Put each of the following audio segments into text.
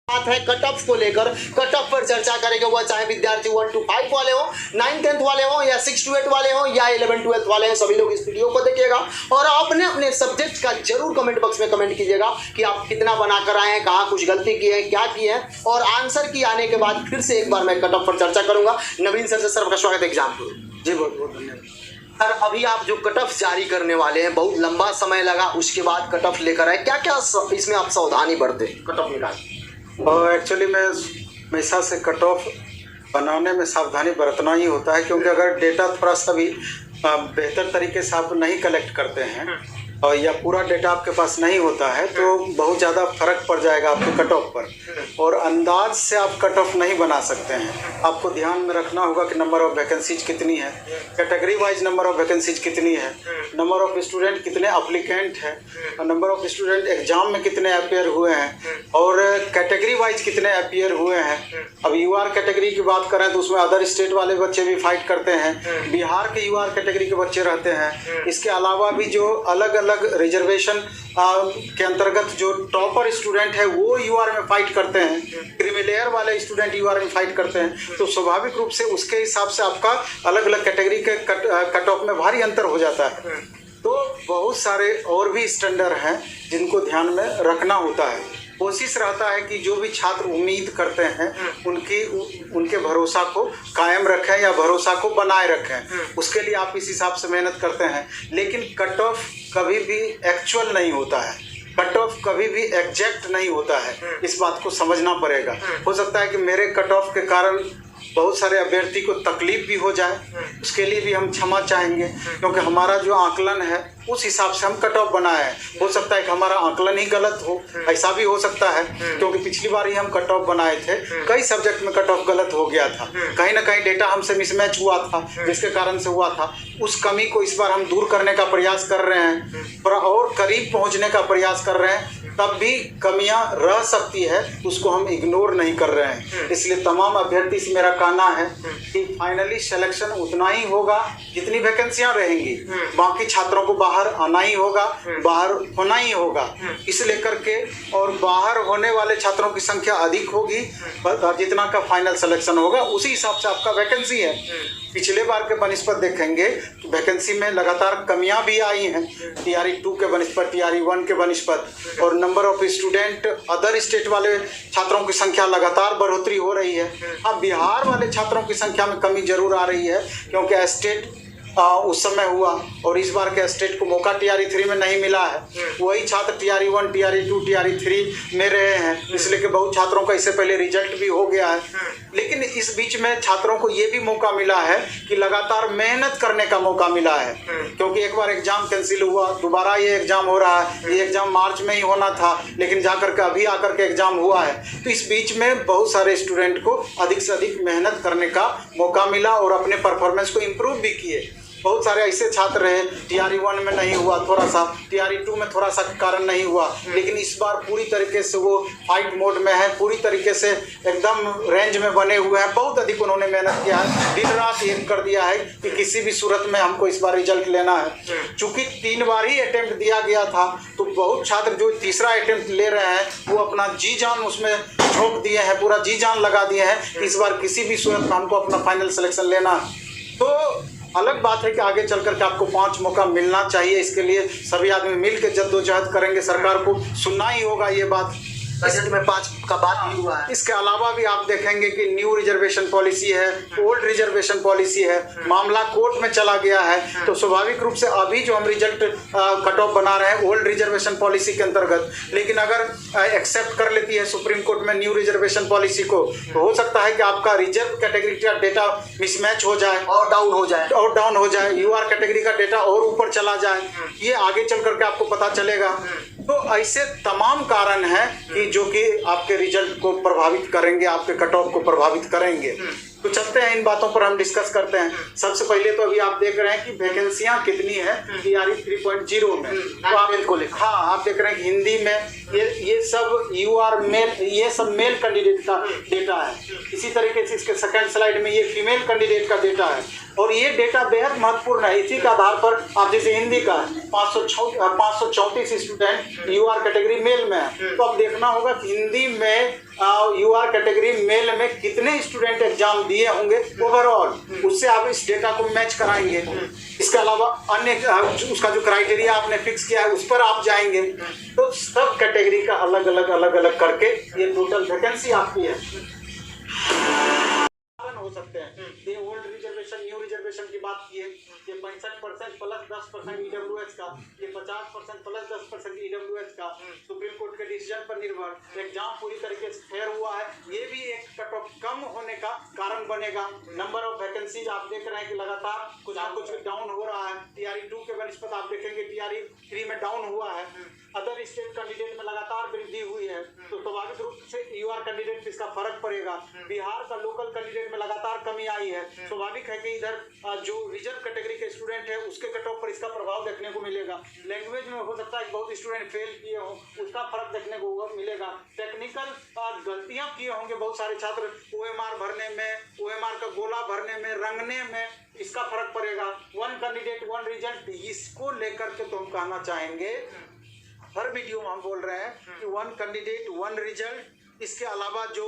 बात है cut off को लेकर। कट ऑफ पर चर्चा करेंगे, वह चाहे विद्यार्थी 1 to 5 वाले हो, 9th-10th वाले हो, या 6 to 8 वाले हो, या 11th-12th वाले हो। सभी लोग इस वीडियो को देखिएगा और अपने अपने सब्जेक्ट का जरूर कमेंट बॉक्स में कमेंट कीजिएगा कि आप कितना बनाकर आए हैं, कहाँ कुछ गलती की है, क्या की है। और आंसर की आने के बाद फिर से एक बार मैं कट ऑफ पर चर्चा करूंगा। नवीन सर से सर का स्वागत है एग्जाम को। जी बहुत बहुत धन्यवाद सर, अभी आप जो कट ऑफ जारी करने वाले हैं, बहुत लंबा समय लगा, उसके बाद कट ऑफ लेकर आए, क्या क्या इसमें आप सावधानी बरते कट ऑफ निकाल? और एक्चुअली मैं हमेशा से कट ऑफ बनाने में सावधानी बरतना ही होता है, क्योंकि अगर डेटा थोड़ा सा भी बेहतर तरीके से आप नहीं कलेक्ट करते हैं और या पूरा डेटा आपके पास नहीं होता है तो बहुत ज़्यादा फर्क पड़ जाएगा आपके कट ऑफ पर, और अंदाज से आप कट ऑफ नहीं बना सकते हैं। आपको ध्यान में रखना होगा कि नंबर ऑफ़ वैकेंसीज कितनी है, category wise number of vacancies कितनी है, नंबर ऑफ़ स्टूडेंट कितने अप्लीकेंट हैं, नंबर ऑफ़ स्टूडेंट एग्जाम में कितने अपियर हुए हैं, और कैटेगरी वाइज कितने अपियर हुए हैं। अब यूआर कैटेगरी की बात करें तो उसमें अदर स्टेट वाले बच्चे भी फाइट करते हैं, बिहार के यूआर कैटेगरी के बच्चे रहते हैं। इसके अलावा भी जो अलग अलग रिजर्वेशन के अंतर्गत जो टॉपर स्टूडेंट है वो यूआर में फाइट करते हैं, क्रीमी लेयर वाले स्टूडेंट यूआर में फाइट करते हैं, तो स्वाभाविक रूप से उसके हिसाब से आपका अलग अलग कैटेगरी के कट ऑफ में भारी अंतर हो जाता है। तो बहुत सारे और भी स्टैंडर्ड हैं जिनको ध्यान में रखना होता है। कोशिश रहता है कि जो भी छात्र उम्मीद करते हैं उनके भरोसा को कायम रखें या भरोसा को बनाए रखें, उसके लिए आप इस हिसाब से मेहनत करते हैं। लेकिन कट ऑफ कभी भी एक्चुअल नहीं होता है, कट ऑफ कभी भी एग्जैक्ट नहीं होता है, इस बात को समझना पड़ेगा। हो सकता है कि मेरे कट ऑफ के कारण बहुत सारे अभ्यर्थी को तकलीफ भी हो जाए, उसके लिए भी हम क्षमा चाहेंगे, क्योंकि हमारा जो आकलन है उस हिसाब से हम कट ऑफ बनाए हैं। हो सकता है कि हमारा आकलन ही गलत हो, ऐसा भी हो सकता है, क्योंकि पिछली बार ही हम कट ऑफ बनाए थे, कई सब्जेक्ट में कट ऑफ गलत हो गया था, कहीं ना कहीं डेटा हमसे मिसमैच हुआ था, जिसके कारण से हुआ था। उस कमी को इस बार हम दूर करने का प्रयास कर रहे हैं, और करीब पहुँचने का प्रयास कर रहे हैं। तब भी कमियां रह सकती है, उसको हम इग्नोर नहीं कर रहे हैं। इसलिए तमाम अभ्यर्थी से मेरा कहना है कि फाइनली सिलेक्शन उतना ही होगा जितनी वैकेंसियां रहेंगी, बाकी छात्रों को बाहर आना ही होगा, बाहर होना ही होगा, इस लेकर के। और बाहर होने वाले छात्रों की संख्या अधिक होगी, जितना का फाइनल सिलेक्शन होगा उसी हिसाब से आपका वैकेंसी है। पिछले बार के बनिस्पत देखेंगे तो वैकेंसी में लगातार कमियां भी आई हैं, टीआरई 2 के बनिस्पत, टीआरई 1 के बनिस्पत, और number of student other state वाले छात्रों की संख्या लगातार बढ़ोतरी हो रही है। हाँ, बिहार वाले छात्रों की संख्या में कमी जरूर आ रही है, क्योंकि स्टेट उस समय हुआ और इस बार के स्टेट को मौका टीआरई 3 में नहीं मिला है। वही छात्र टीआरई 1, टीआरई 2, टीआरई 3 में रहे हैं, इसलिए कि बहुत छात्रों का इससे पहले रिजल्ट भी हो गया है। लेकिन इस बीच में छात्रों को ये भी मौका मिला है कि लगातार मेहनत करने का मौका मिला है, क्योंकि एक बार एग्जाम कैंसिल हुआ, दोबारा ये एग्जाम हो रहा है। ये एग्जाम मार्च में ही होना था, लेकिन जाकर के अभी आकर के एग्जाम हुआ है। तो इस बीच में बहुत सारे स्टूडेंट को अधिक से अधिक मेहनत करने का मौका मिला और अपने परफॉर्मेंस को इम्प्रूव भी किए। बहुत सारे ऐसे छात्र रहे, टीआरई 1 में नहीं हुआ, थोड़ा सा टीआरई 2 में थोड़ा सा कारण नहीं हुआ, लेकिन इस बार पूरी तरीके से वो फाइट मोड में है, पूरी तरीके से एकदम रेंज में बने हुए हैं। बहुत अधिक उन्होंने मेहनत किया है, दिन रात एक कर दिया है कि किसी भी सूरत में हमको इस बार रिजल्ट लेना है। चूँकि 3 बार ही अटेम्प्ट दिया गया था, तो बहुत छात्र जो तीसरा अटेम्प्ट ले रहे हैं वो अपना जी जान उसमें झोंक दिए हैं, पूरा जी जान लगा दिए हैं कि इस बार किसी भी सूरत में हमको अपना फाइनल सिलेक्शन लेना है। तो अलग बात है कि आगे चल कर के आपको 5 मौका मिलना चाहिए, इसके लिए सभी आदमी मिल के जद्दोजहद करेंगे। सरकार को सुनना ही होगा ये बात। बजट में 5 का बात भी हुआ है। इसके अलावा भी आप देखेंगे कि न्यू रिजर्वेशन पॉलिसी है, ओल्ड रिजर्वेशन पॉलिसी है, मामला कोर्ट में चला गया है। तो स्वाभाविक रूप से अभी जो हम रिजल्ट कट ऑफ बना रहे हैं ओल्ड रिजर्वेशन पॉलिसी के अंतर्गत, लेकिन अगर एक्सेप्ट कर लेती है सुप्रीम कोर्ट में न्यू रिजर्वेशन पॉलिसी को, तो हो सकता है कि आपका रिजर्व कैटेगरी का डेटा मिसमैच हो जाए और डाउन हो जाए, यूआर कैटेगरी का डेटा और ऊपर चला जाए। ये आगे चल करके आपको पता चलेगा। तो ऐसे तमाम कारण हैं कि जो कि आपके रिजल्ट को प्रभावित करेंगे, आपके कट ऑफ को प्रभावित करेंगे। तो चलते हैं, इन बातों पर हम डिस्कस करते हैं। सबसे पहले तो अभी आप देख रहे हैं कि वैकेंसियां कितनी है टीआरई 3.0 में। तो आप आप देख रहे हैं कि हिंदी में ये सब यूआर मेल, ये सब मेल कैंडिडेट का डेटा है। इसी तरीके से इसके सेकंड स्लाइड में ये फीमेल कैंडिडेट का डेटा है, और ये डेटा बेहद महत्वपूर्ण है। इसी के आधार पर आप जैसे हिंदी का 534 स्टूडेंट यूआर कैटेगरी मेल में है, तो अब देखना होगा कि हिंदी में यूआर कैटेगरी मेल में कितने स्टूडेंट एग्जाम दिए होंगे ओवरऑल, उससे आप इस डेटा को मैच कराएंगे। इसके अलावा अन्य उसका जो क्राइटेरिया आपने फिक्स किया है उस पर आप जाएंगे। तो सब कैटेगरी का अलग अलग करके ये टोटल वैकेंसी आपकी है। हो सकते हैं ये ओल्ड रिजर्वेशन न्यू रिजर्वेशन की बात की है, ये 65% प्लस 10% ईडब्ल्यूएस का, ये 50% प्लस 10% ईडब्ल्यूएस का, सुप्रीम कोर्ट के डिसीजन पर निर्भर। एग्जाम पूरी तरीके से फेयर हुआ है, ये भी एक कट ऑफ कम होने का कारण बनेगा। नंबर ऑफ वैकेंसीज आप देख रहे हैं कि लगातार कुछ डाउन हो रहा है। टीआरई 2 के वनिस्पत आप देखेंगे टीआरई 3 में डाउन हुआ है। अदर स्टेट कैंडिडेट में लगातार वृद्धि हुई है, तो स्वाभाविक रूप से यूआर कैंडिडेट इसका फर्क पड़ेगा। बिहार का लोकल कैंडिडेट में लगातार कमी आई है, स्वाभाविक है कि इधर जो रिजर्व कैटेगरी के स्टूडेंट है उसके कट ऑफ पर इसका प्रभाव देखने को मिलेगा। लैंग्वेज में हो सकता है बहुत स्टूडेंट फेल किए हो, उसका फर्क देखने को मिलेगा। टेक्निकल गलतियां किए होंगे बहुत सारे छात्र, ओएमआर भरने में, ओएमआर का गोला भरने में, रंगने में, इसका फर्क पड़ेगा। वन कैंडिडेट वन रिजल्ट, इसको लेकर के तो हम कहना चाहेंगे, हर वीडियो में हम बोल रहे हैं कि वन कैंडिडेट वन रिजल्ट, इसके अलावा जो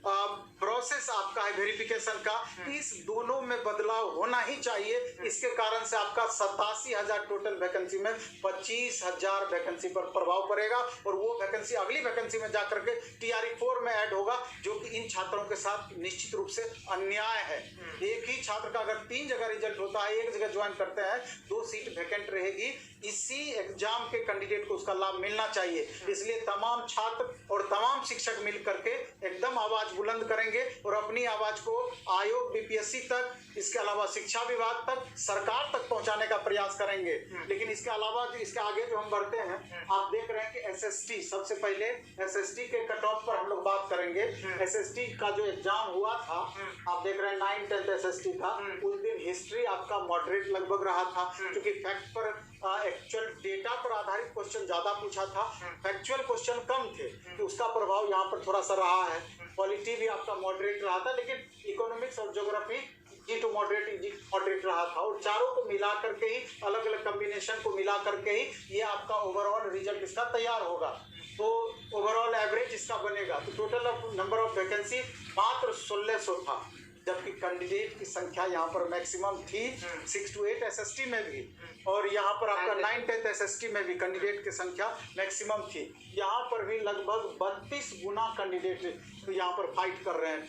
प्रोसेस आपका है वेरिफिकेशन का, इस दोनों में बदलाव होना ही चाहिए। इसके कारण से आपका 87,000 टोटल वैकेंसी में 25,000 वैकेंसी पर प्रभाव पड़ेगा, और वो वैकेंसी अगली वैकेंसी में जाकर के टीआरई 4 में ऐड होगा, जो कि इन छात्रों के साथ निश्चित रूप से अन्याय है। एक ही छात्र का अगर 3 जगह रिजल्ट होता है, एक जगह ज्वाइन करते हैं, 2 सीट वैकेंट रहेगी। इसी एग्जाम के कैंडिडेट को उसका लाभ मिलना चाहिए। इसलिए तमाम छात्र और तमाम शिक्षक मिल करके एकदम आवाज बुलंद करेंगे और अपनी आवाज को आयोग, बीपीएससी तक, इसके अलावा शिक्षा विभाग तक, सरकार तक पहुंचाने का प्रयास करेंगे। लेकिन इसके अलावा इसके आगे जो हम बढ़ते हैं, आप देख रहे हैं कि एसएसटी, सबसे पहले एसएसटी के कट ऑफ पर हम लोग बात करेंगे। एसएसटी का जो एग्जाम हुआ था, आप देख रहे हैं 9th-10th एसएसटी था, उस दिन हिस्ट्री आपका मॉडरेट लगभग रहा था, क्योंकि फैक्ट पर एक्चुअल डेटा पर आधारित क्वेश्चन ज्यादा पूछा था, फैक्चुअल क्वेश्चन कम थे, तो उसका प्रभाव यहाँ पर थोड़ा सा रहा है। पॉलिटी भी आपका मॉडरेट रहा था, लेकिन इकोनॉमिक्स और ज्योग्राफी इजी टू मॉडरेट रहा था, और चारों को मिला करके ही, अलग अलग कॉम्बिनेशन को मिला करके ही ये आपका ओवरऑल रिजल्ट इसका तैयार होगा। तो ओवरऑल एवरेज इसका बनेगा। तो टोटल नंबर ऑफ वैकेंसी मात्र 1600 था, जबकि कैंडिडेट की संख्या यहाँ पर मैक्सिमम थी 6 to 8 एसएसटी में भी, और यहाँ पर आपका 9th-10th एसएसटी में भी कैंडिडेट की संख्या मैक्सिमम थी। यहाँ पर भी लगभग 32 गुना कैंडिडेट तो यहाँ पर फाइट कर रहे हैं,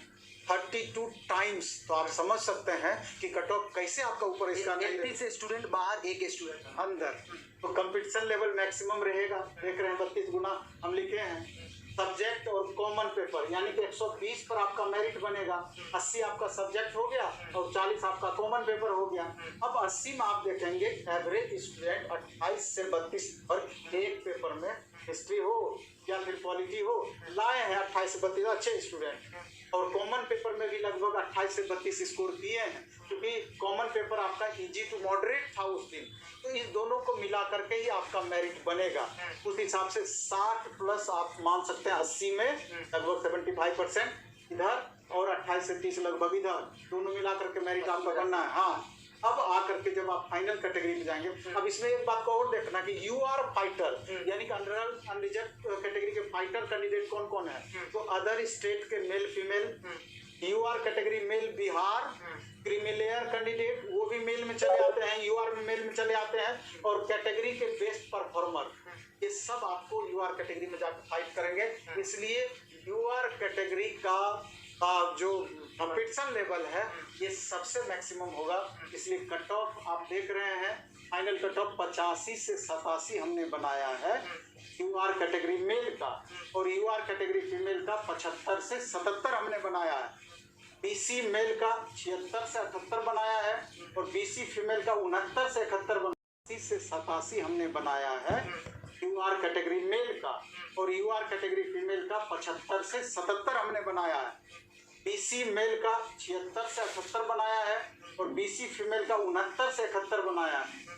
32 टाइम्स। तो आप समझ सकते हैं कि कट ऑफ कैसे आपका ऊपर इसका 31 स्टूडेंट बाहर, 1 स्टूडेंट अंदर, तो कंपटीशन लेवल मैक्सिमम रहेगा। देख रहे हैं 32 गुना हम लिखे हैं। सब्जेक्ट और कॉमन पेपर, यानी कि 120 पर आपका मेरिट बनेगा, 80 आपका सब्जेक्ट हो गया और 40 आपका कॉमन पेपर हो गया। अब 80 में आप देखेंगे एवरेज स्टूडेंट 28 से 32 पर एक पेपर में, हिस्ट्री हो या फिर पॉलिटी हो, लाए हैं 28 से 32 अच्छे स्टूडेंट, और कॉमन पेपर में भी लगभग 28 से 32 स्कोर किए हैं, क्योंकि कॉमन पेपर आपका इजी टू मॉडरेट था उस दिन। तो इस दोनों को मिला करके ही आपका मेरिट बनेगा। उस हिसाब से 60 प्लस आप मान सकते हैं, 80 में लगभग 75% इधर और 28 से 30 लगभग इधर, दोनों मिला करके मेरिट आपका बनना है। हाँ, अब आकर के जब आप फाइनल कैटेगरी में जाएंगे, अब इसमें एक बात को और देखना कि यू आर फाइटर, यानी कि अनरिजर्व कैटेगरी के फाइटर कैंडिडेट कौन कौन है। तो अदर स्टेट के male female, U R category male Bihar, creamy layer candidate वो भी मेल में चले आते हैं, यू आर में मेल में चले आते हैं, और कैटेगरी के बेस्ट परफॉर्मर, ये सब आपको यू आर कैटेगरी में जाकर फाइट करेंगे। इसलिए यू आर कैटेगरी का जो कंपटीशन लेवल है ये सबसे मैक्सिमम होगा। इसलिए कट ऑफ आप देख रहे हैं, फाइनल कट ऑफ 85 से 87 हमने बनाया है यू आर कैटेगरी मेल का, और यू आर कैटेगरी फीमेल का 75 से 77 हमने बनाया है। बीसी मेल का 76 से 78 बनाया है, और बीसी फीमेल का 69 से 71 80 से 87 हमने बनाया है यू आर कैटेगरी मेल का, और यू आर कैटेगरी फीमेल का 75 से 77 हमने बनाया है। बीसी मेल का 76 से 78 बनाया है, और बीसी फीमेल का 69 से 71 बनाया है।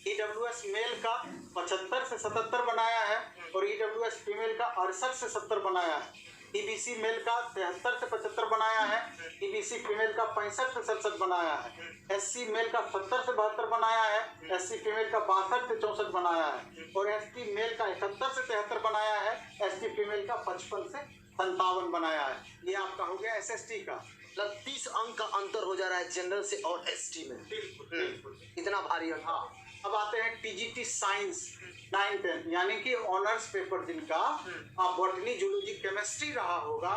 ईडब्ल्यूएस मेल का 75 से 77 बनाया है, और ईडब्ल्यूएस फीमेल का 68 से 70 बनाया है। ईबीसी मेल का 73 से 75 बनाया है, ईबीसी फीमेल का 65 से 67 बनाया है, एससी मेल का 70 से 72 बनाया है, एससी फीमेल का 62 से 64 बनाया है, और एसटी मेल का 71 से 73 बनाया है, एसटी फीमेल का 55 से 57 बनाया है। ये आपका हो गया SST का। मतलब 30 अंक का अंतर हो जा रहा है जनरल से और ST में। बिल्कुल बिल्कुल। इतना भारी अंतर। हाँ, अब आते हैं TGT साइंस 9-10 यानी कि ऑनर्स पेपर जिनका बॉटनी जूलॉजी केमिस्ट्री रहा होगा,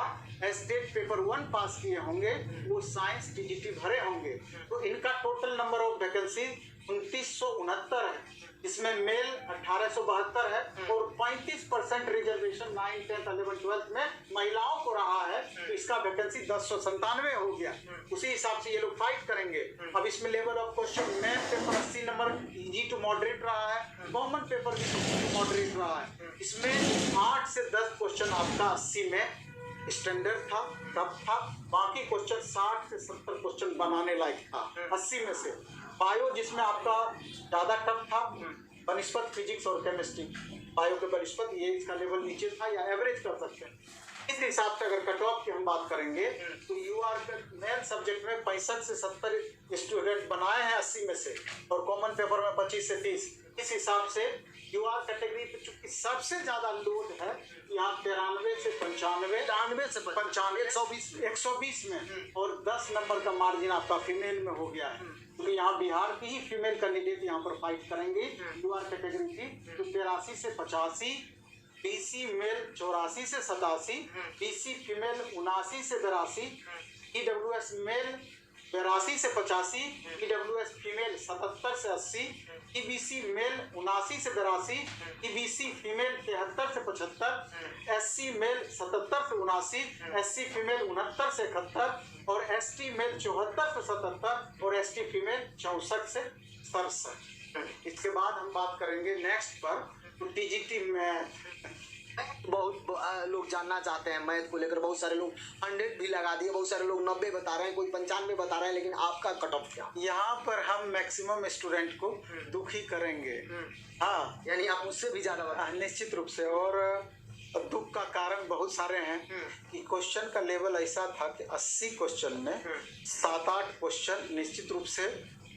स्टेट पेपर 1 पास किए होंगे, वो साइंस TGT भरे होंगे। तो इनका टोटल नंबर ऑफ वैकेंसी 2969 है। इसमें मेल 1872 है और 35% रिजर्वेशन 9, 10, 11, 12 में महिलाओं को रहा है। तो इसका वैकेंसी 1097 हो गया। उसी हिसाब से ये लोग फाइट करेंगे। अब इसमें level of question math paper 80 number easy to moderate रहा है, कॉमन पेपर भी इजी टू मॉडरेट रहा है। इसमें 8 से 10 क्वेश्चन आपका 80 में स्टैंडर्ड था, टफ था। बाकी क्वेश्चन 60 से 70 क्वेश्चन बनाने लायक था 80 में से। बायो जिसमें आपका ज़्यादा टफ था बनिस्पत फिजिक्स और केमिस्ट्री, बायो के बनिस्पत ये इसका लेवल नीचे था या एवरेज कर सकते हैं। इस हिसाब से अगर कट ऑफ की हम बात करेंगे तो यूआर का मेन सब्जेक्ट में 65 से 70 स्टूडेंट बनाए हैं 80 में से, और कॉमन पेपर में 25 से 30। इस हिसाब से यूआर कैटेगरी पे चूंकि सबसे ज्यादा लोड है, यहाँ 93 से 95, 120 में, और 10 नंबर का मार्जिन आपका फीमेल में हो गया है। क्योंकि यहाँ बिहार की ही फीमेल कैंडिडेट यहाँ पर फाइट करेंगे यूआर कैटेगरी की। तो 83 से 85, BC मेल 84 से 87, BC फीमेल 79 से 82, EWS मेल 82 से 85, EWS फीमेल 77 से 80, EBC मेल 79 से 82, EBC फीमेल 73 से 75, SC मेल 77 से 79, SC फीमेल 69 से 71, और ST मेल 74 से 77, और ST फीमेल 64 से 67। इसके बाद हम बात करेंगे नेक्स्ट पर TGT मैथ। बहुत लोग जानना चाहते हैं मैथ को लेकर। बहुत सारे लोग 100 भी लगा दिए, बहुत सारे लोग 90 बता रहे हैं, कोई 95 बता रहे हैं, लेकिन आपका कट ऑफ क्या? यहाँ पर हम मैक्सिमम स्टूडेंट को दुखी करेंगे। हाँ, यानी आप उससे भी ज्यादा बता। निश्चित रूप से। और दुख का कारण बहुत सारे हैं कि क्वेश्चन का लेवल ऐसा था कि 80 क्वेश्चन में 7-8 क्वेश्चन निश्चित रूप से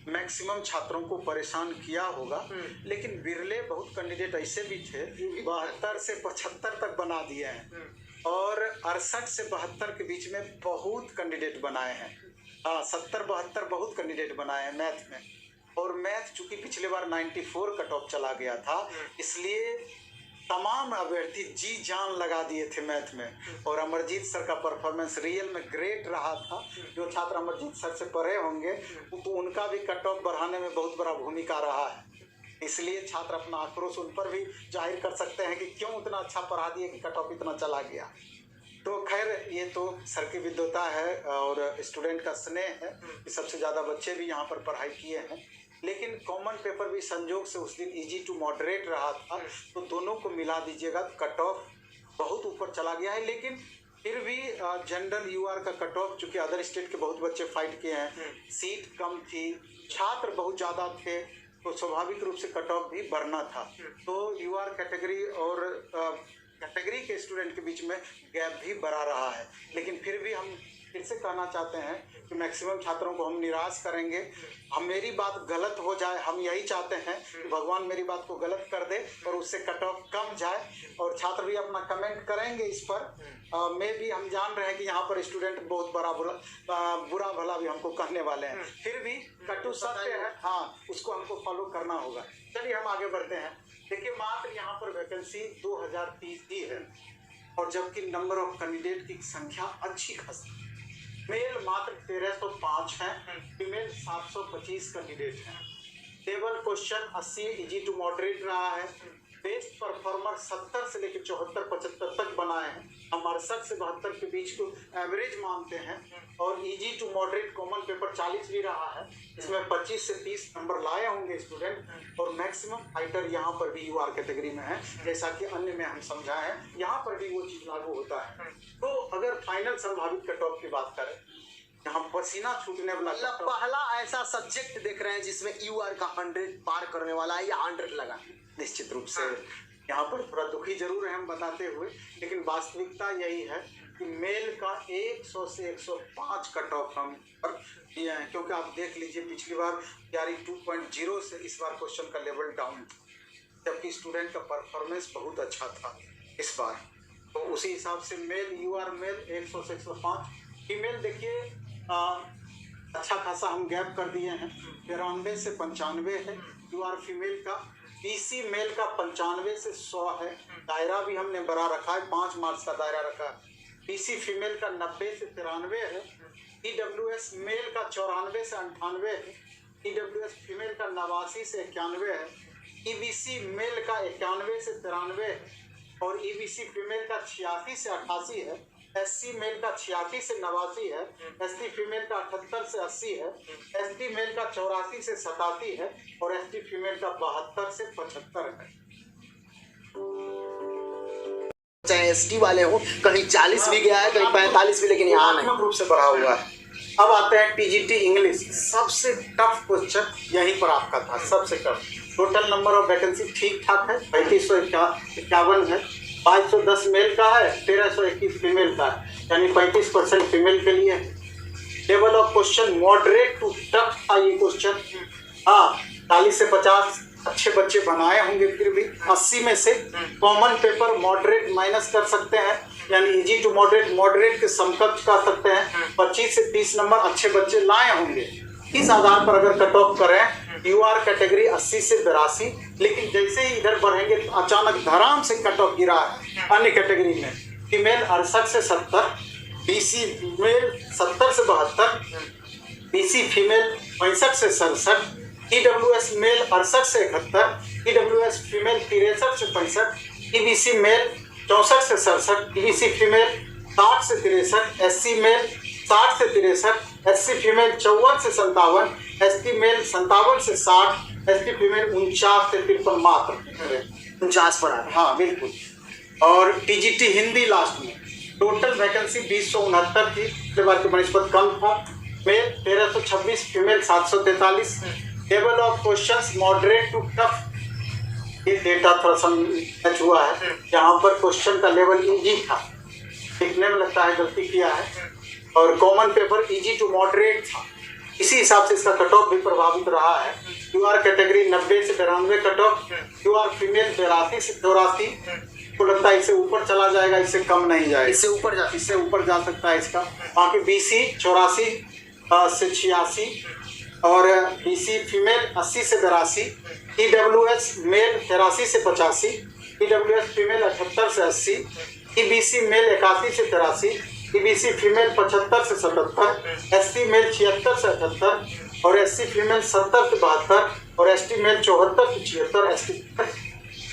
मैक्सिमम छात्रों को परेशान किया होगा। लेकिन बिरले बहुत कैंडिडेट ऐसे भी थे 72 से 75 तक बना दिए हैं, और 68 से 72 के बीच में बहुत कैंडिडेट बनाए हैं। हाँ, 70-72 बहुत कैंडिडेट बनाए हैं मैथ में। और मैथ चूंकि पिछले बार 94 कट ऑफ चला गया था, इसलिए तमाम अभ्यर्थी जी जान लगा दिए थे मैथ में। और अमरजीत सर का परफॉर्मेंस रियल में ग्रेट रहा था। जो छात्र अमरजीत सर से पढ़े होंगे तो उनका भी कट ऑफ बढ़ाने में बहुत बड़ा भूमिका रहा है। इसलिए छात्र अपना आक्रोश उन पर भी जाहिर कर सकते हैं कि क्यों उतना अच्छा पढ़ा दिए कि कट ऑफ इतना चला गया। तो खैर, ये तो सर की विद्वता है और स्टूडेंट का स्नेह है कि सबसे ज़्यादा बच्चे भी यहाँ पर पढ़ाई किए हैं। लेकिन कॉमन पेपर भी संजोग से उस दिन इजी टू मॉडरेट रहा था, तो दोनों को मिला दीजिएगा तो कट ऑफ बहुत ऊपर चला गया है। लेकिन फिर भी जनरल यूआर का कट ऑफ, चूँकि अदर स्टेट के बहुत बच्चे फाइट किए हैं, सीट कम थी, छात्र बहुत ज़्यादा थे, तो स्वाभाविक रूप से कट ऑफ भी बढ़ना था। तो यूआर कैटेगरी और कैटेगरी के स्टूडेंट के बीच में गैप भी बढ़ा रहा है। लेकिन फिर भी हम फिर से कहना चाहते हैं कि मैक्सिमम छात्रों को हम निराश करेंगे। हम मेरी बात गलत हो जाए, हम यही चाहते हैं कि भगवान मेरी बात को गलत कर दे और उससे कट ऑफ कम जाए। और छात्र भी अपना कमेंट करेंगे इस पर। मैं भी हम जान रहे हैं कि यहाँ पर स्टूडेंट बहुत बुरा भला भी हमको कहने वाले हैं, फिर भी कटु सत्य है, हाँ, उसको हमको फॉलो करना होगा। चलिए हम आगे बढ़ते हैं। देखिए, मात्र यहाँ पर वैकेंसी 2030 ही है, और जबकि नंबर ऑफ कैंडिडेट की संख्या अच्छी खासी। मेल मात्र 1305 हैं, फीमेल 725 कैंडिडेट हैं। Table question 80 easy to moderate रहा है। बेस्ट परफॉर्मर 70 से लेकर 74-75 तक बनाए हैं। हम 68 से 72 के बीच को एवरेज मानते हैं। और easy to moderate common paper 40 भी रहा है, इसमें 25 से 30 नंबर लाए होंगे स्टूडेंट। और मैक्सिमम फाइटर यहाँ पर भी यूआर कैटेगरी में है, जैसा कि अन्य में हम समझाए हैं, यहाँ पर भी वो चीज़ लागू होता है। तो अगर फाइनल संभावित कट ऑफ की बात करें, यहाँ पसीना छूटने वाला पहला ऐसा सब्जेक्ट देख रहे हैं जिसमें यूआर का 100 पार करने वाला है या 100 लगा। निश्चित रूप से यहाँ पर थोड़ा दुखी जरूर है हम बताते हुए, लेकिन वास्तविकता यही है कि मेल का 100 से 105 कट ऑफ हम पर दिए हैं। क्योंकि आप देख लीजिए, पिछली बार तैयारी 2.0 से इस बार क्वेश्चन का लेवल डाउन था, जबकि स्टूडेंट का परफॉर्मेंस बहुत अच्छा था इस बार। तो उसी हिसाब से मेल यू आर मेल 100 से 105, फीमेल देखिए अच्छा खासा हम गैप कर दिए हैं, 93 से 95 है यू आर फीमेल का। पीसी मेल का 95 से 100 है, दायरा भी हमने बड़ा रखा है, 5 मार्च का दायरा रखा है। पीसी फीमेल का 90 से 93 है, ईडब्ल्यूएस मेल का 94 से 98 है, ईडब्ल्यूएस फीमेल का 89 से 91 है, ईबीसी मेल का 91 से 93 है और ईबीसी फीमेल का 86 से 88 है, एससी मेल का 86 से 89 है, एसटी फीमेल का 78 से 80 है, एसटी मेल का 84 से 87 है और एसटी फीमेल का 72 से 75 है। चाहे एसटी वाले हो, कहीं 40 भी गया है, कहीं 45 भी, लेकिन यहाँ नहीं रूप से बढ़ा हुआ है। अब आते हैं टीजीटी इंग्लिश, सबसे टफ क्वेश्चन यहीं पर आपका था, सबसे tough. Total number of vacancy ठीक ठाक है, 3551 है, 510 मेल का है, 1321 फीमेल का है, यानी 35% फीमेल के लिए। Level of question moderate to tough था ये क्वेश्चन। हाँ, 40 से 50 अच्छे बच्चे बनाए होंगे, फिर भी 80 में से कॉमन पेपर मॉडरेट माइनस कर सकते हैं, यानी इजी टू मॉडरेट, मॉडरेट के समकक्ष कर सकते हैं। 25 से 30 नंबर अच्छे बच्चे लाए होंगे। इस आधार पर अगर कट ऑफ करें, यूआर कैटेगरी 80 से 82, लेकिन जैसे ही इधर बढ़ेंगे तो अचानक धड़ाम से कट ऑफ गिरा है अन्य कैटेगरी में। फीमेल 68 से 70, बीसी मेल 70 से 72, बीसी फीमेल 65 से 67, ईडब्ल्यूएस मेल 68 से 71, ईडब्ल्यूएस फीमेल 63 से 65, ईबीसी मेल 64 से 67, ईबीसी फीमेल 60 से 63, एससी मेल 60 से 63, एससी फीमेल 54 से 57, एसटी मेल 57 से 60, एसटी फीमेल 49 से 53 मात्र 49 पर आ। हाँ बिल्कुल। और टीजीटी हिंदी लास्ट में टोटल वैकेंसी 2069 थी, इसके बाद बनस्पत कम था। Male 1326, female 743। Level of questions moderate to tough, ये डेटा थोड़ा सा मैच हुआ है, यहाँ पर क्वेश्चन का लेवल इजी था, लिखने में लगता है गलती किया है, और common paper easy to moderate था, इसी हिसाब से इसका कट ऑफ भी प्रभावित रहा है। यूआर कैटेगरी 90 से 92 कट ऑफ, यूआर फीमेल 82 से 84, को लगता है इससे ऊपर चला जाएगा, इससे कम नहीं जाएगा, इससे ऊपर जा सकता है इसका। बाकी बीसी 84 से 86 और बीसी फीमेल 80 से 82, ईडब्ल्यूएस मेल 83 से 85, ईडब्ल्यूएस फीमेल 78 से 80, ईबीसी मेल 81 से 83, ईबीसी फीमेल 75 से 77, एसटी मेल 76 से 78 और एससी फीमेल 70 से 72 और एसटी मेल 74 से 76, एसटी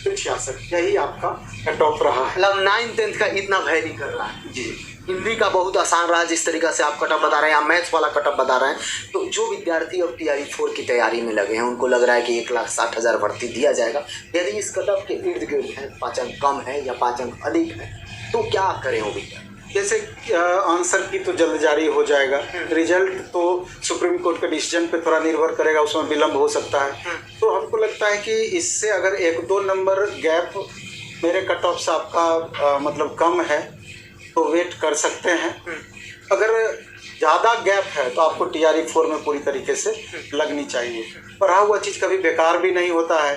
66। यही आपका कट ऑफ रहा है। मतलब 9-10 का इतना वैरी कर रहा है जी। हिंदी का बहुत आसान रहा, जिस तरीक़ा से आप कटअप बता रहे हैं या मैथ्स वाला कटअप बता रहे हैं। तो जो विद्यार्थी अब TRE 4 की तैयारी में लगे हैं, उनको लग रहा है कि 1,60,000 भर्ती दिया जाएगा, यदि इस कटअप के इर्द गिर्द है 5 अंक कम है या 5 अंक अधिक है, तो क्या करें वो विद्यार्थी? जैसे आंसर की तो जल्द जारी हो जाएगा, रिजल्ट तो सुप्रीम कोर्ट के डिसीजन पे थोड़ा निर्भर करेगा, उसमें विलम्ब हो सकता है। तो हमको लगता है कि इससे अगर 1-2 नंबर गैप मेरे कट ऑफ से आपका मतलब कम है तो वेट कर सकते हैं। अगर ज़्यादा गैप है तो आपको TRE 4 में पूरी तरीके से लगनी चाहिए। पढ़ा हुआ चीज़ कभी बेकार भी नहीं होता है,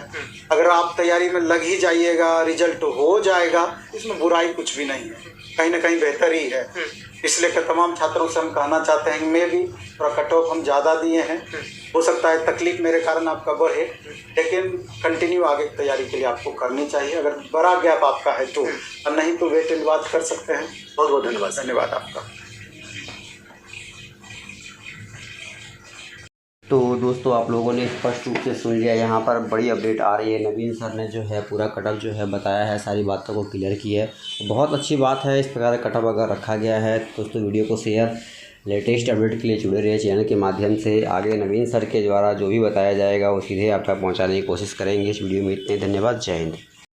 अगर आप तैयारी में लग ही जाइएगा, रिजल्ट हो जाएगा, इसमें बुराई कुछ भी नहीं है, कहीं ना कहीं बेहतर ही है। इसलिए कि तमाम छात्रों से हम कहना चाहते हैं कि मैं भी थोड़ा कट ऑफ हम ज़्यादा दिए हैं, हो सकता है तकलीफ मेरे कारण आपका बढ़े, लेकिन कंटिन्यू आगे की तैयारी के लिए आपको करनी चाहिए। अगर बड़ा गैप आपका है तो, और नहीं तो वेट एंड वॉच कर सकते हैं। बहुत बहुत धन्यवाद। धन्यवाद आपका। तो दोस्तों आप लोगों ने स्पष्ट रूप से सुन लिया, यहाँ पर बड़ी अपडेट आ रही है। नवीन सर ने जो है पूरा कटअप जो है बताया है, सारी बातों को क्लियर की है। बहुत अच्छी बात है, इस प्रकार का कटअप अगर रखा गया है तो दोस्तों वीडियो को शेयर, लेटेस्ट अपडेट के लिए जुड़े रहिए चैनल के माध्यम से। आगे नवीन सर के द्वारा जो भी बताया जाएगा वो सीधे आप तक पहुँचाने की कोशिश करेंगे। इस वीडियो में इतने, धन्यवाद, जय हिंद।